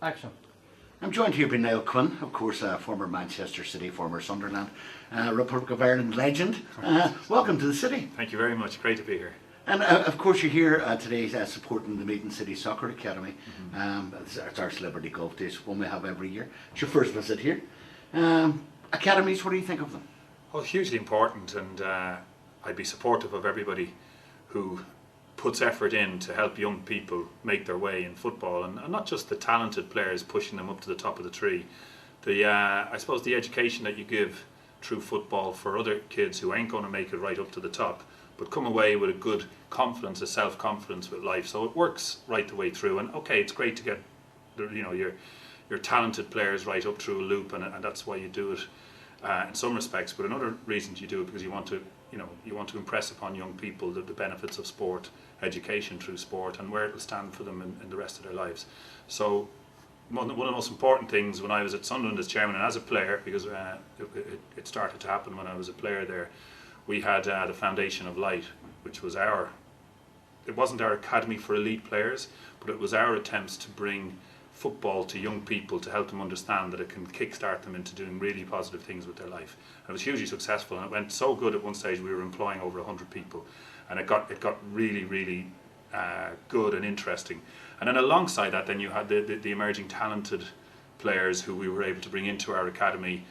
Action. I'm joined here by Niall Quinn, of course, former Manchester City, former Sunderland, Republic of Ireland legend. Welcome to the city. Thank you very much. Great to be here. And of course, you're here today supporting the Meaton City Soccer Academy. It's our Celebrity Golf Days, one we have every year. It's your first visit here. Academies, what do you think of them? Well, hugely important, and I'd be supportive of everybody who puts effort in to help young people make their way in football, and not just the talented players pushing them up to the top of the tree. I suppose the education that you give through football for other kids who ain't going to make it right up to the top, but come away with a good confidence, a self-confidence with life. So it works right the way through. And okay, it's great to get your talented players right up through a loop, and that's why you do it in some respects. But in other reasons you do it because you want to impress upon young people the benefits of sport, education through sport, and where it will stand for them in the rest of their lives. So one of the most important things when I was at Sunderland as chairman and as a player, because it started to happen when I was a player there, we had the Foundation of Light, which was it wasn't our academy for elite players, but it was our attempts to bring football to young people to help them understand that it can kickstart them into doing really positive things with their life. And it was hugely successful, and it went so good at one stage we were employing over 100 people, and it got really good and interesting. And then alongside that, then you had the emerging talented players who we were able to bring into our academy.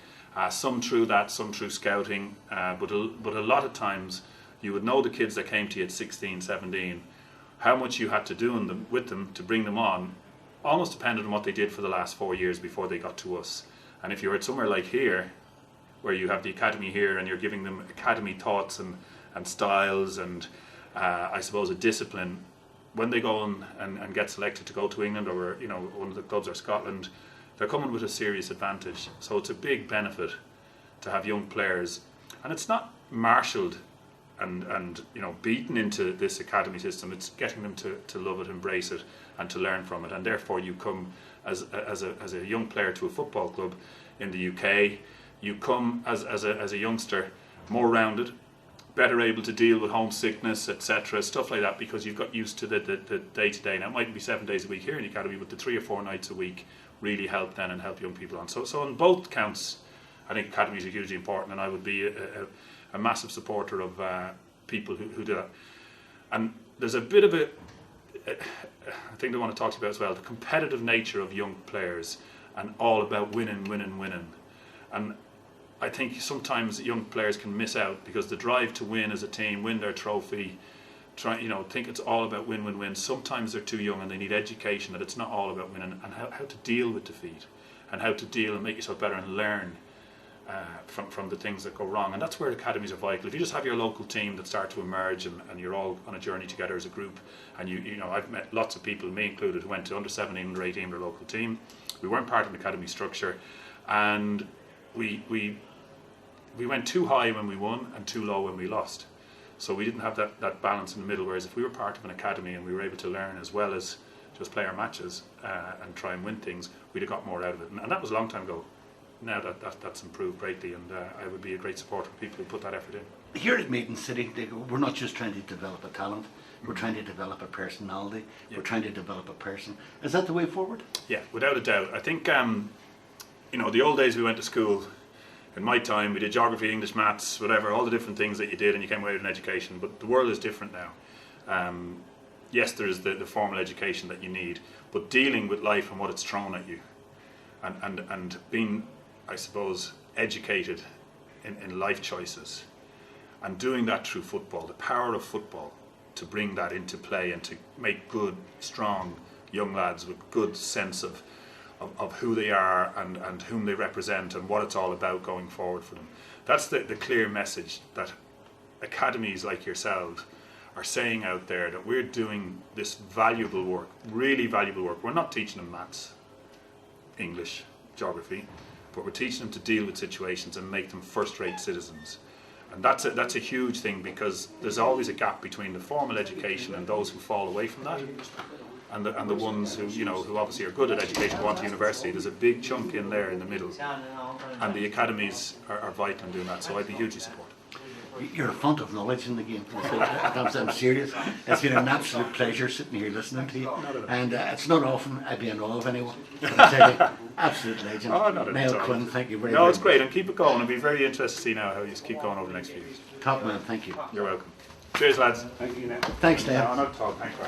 Some through that, some through scouting, but a lot of times you would know the kids that came to you at 16, 17, how much you had to do with them to bring them on, almost depended on what they did for the last 4 years before they got to us. And if you're at somewhere like here, where you have the academy here and you're giving them academy thoughts and styles and I suppose a discipline, when they go on and get selected to go to England or one of the clubs or Scotland, they're coming with a serious advantage. So it's a big benefit to have young players, and it's not marshalled and beaten into this academy system. It's getting them to love it, embrace it, and to learn from it. And therefore you come as a young player to a football club in the UK. You come as a youngster more rounded, better able to deal with homesickness, etc., stuff like that, because you've got used to the day-to-day. Now it mightn't be 7 days a week here in the academy, but the 3 or 4 nights a week really help then and help young people on. So on both counts, I think academies are hugely important, and I would be a massive supporter of people who do that. And there's a bit of a thing I want to talk to you about as well, the competitive nature of young players and all about winning. And I think sometimes young players can miss out because the drive to win as a team, win their trophy, think it's all about win. Sometimes they're too young and they need education that it's not all about winning, and how to deal with defeat and how to deal and make yourself better and learn from the things that go wrong. And that's where academies are vital. If you just have your local team that start to emerge and you're all on a journey together as a group, and I've met lots of people, me included, who went to under 17, under 18, their local team. We weren't part of an academy structure, and we went too high when we won and too low when we lost. So we didn't have that balance in the middle, whereas if we were part of an academy and we were able to learn as well as just play our matches and try and win things, we'd have got more out of it. And that was a long time ago. Now that's improved greatly, and I would be a great supporter of people who put that effort in. Here at Meaton City, we're not just trying to develop a talent, we're trying to develop a personality, we're trying to develop a person. Is that the way forward? Yeah, without a doubt. I think, the old days we went to school, in my time we did geography, English, maths, whatever, all the different things that you did, and you came away with an education, but the world is different now. Yes, there is the formal education that you need, but dealing with life and what it's thrown at you, and being, I suppose, educated in life choices, and doing that through football, the power of football to bring that into play and to make good, strong young lads with good sense of who they are and whom they represent and what it's all about going forward for them. That's the clear message that academies like yourselves are saying out there, that we're doing this valuable work, really valuable work. We're not teaching them maths, English, geography, but we're teaching them to deal with situations and make them first-rate citizens. And that's a huge thing, because there's always a gap between the formal education and those who fall away from that, and the ones who obviously are good at education, go on to university. There's a big chunk in there in the middle, and the academies are vital in doing that. So I'd be hugely supportive. you're a font of knowledge in the game. I'm serious. It's been an absolute pleasure sitting here listening to you. And it's not often I'd be in awe of anyone. But I tell you, absolute legend. Oh, not at Niall all. Quinn, thank you very No, much. it's great, and keep it going. I'll be very interested to see now how you keep going over the next few years. Top man, thank you. You're welcome. Cheers, lads. Thanks, Dave. No, not at all. Thanks,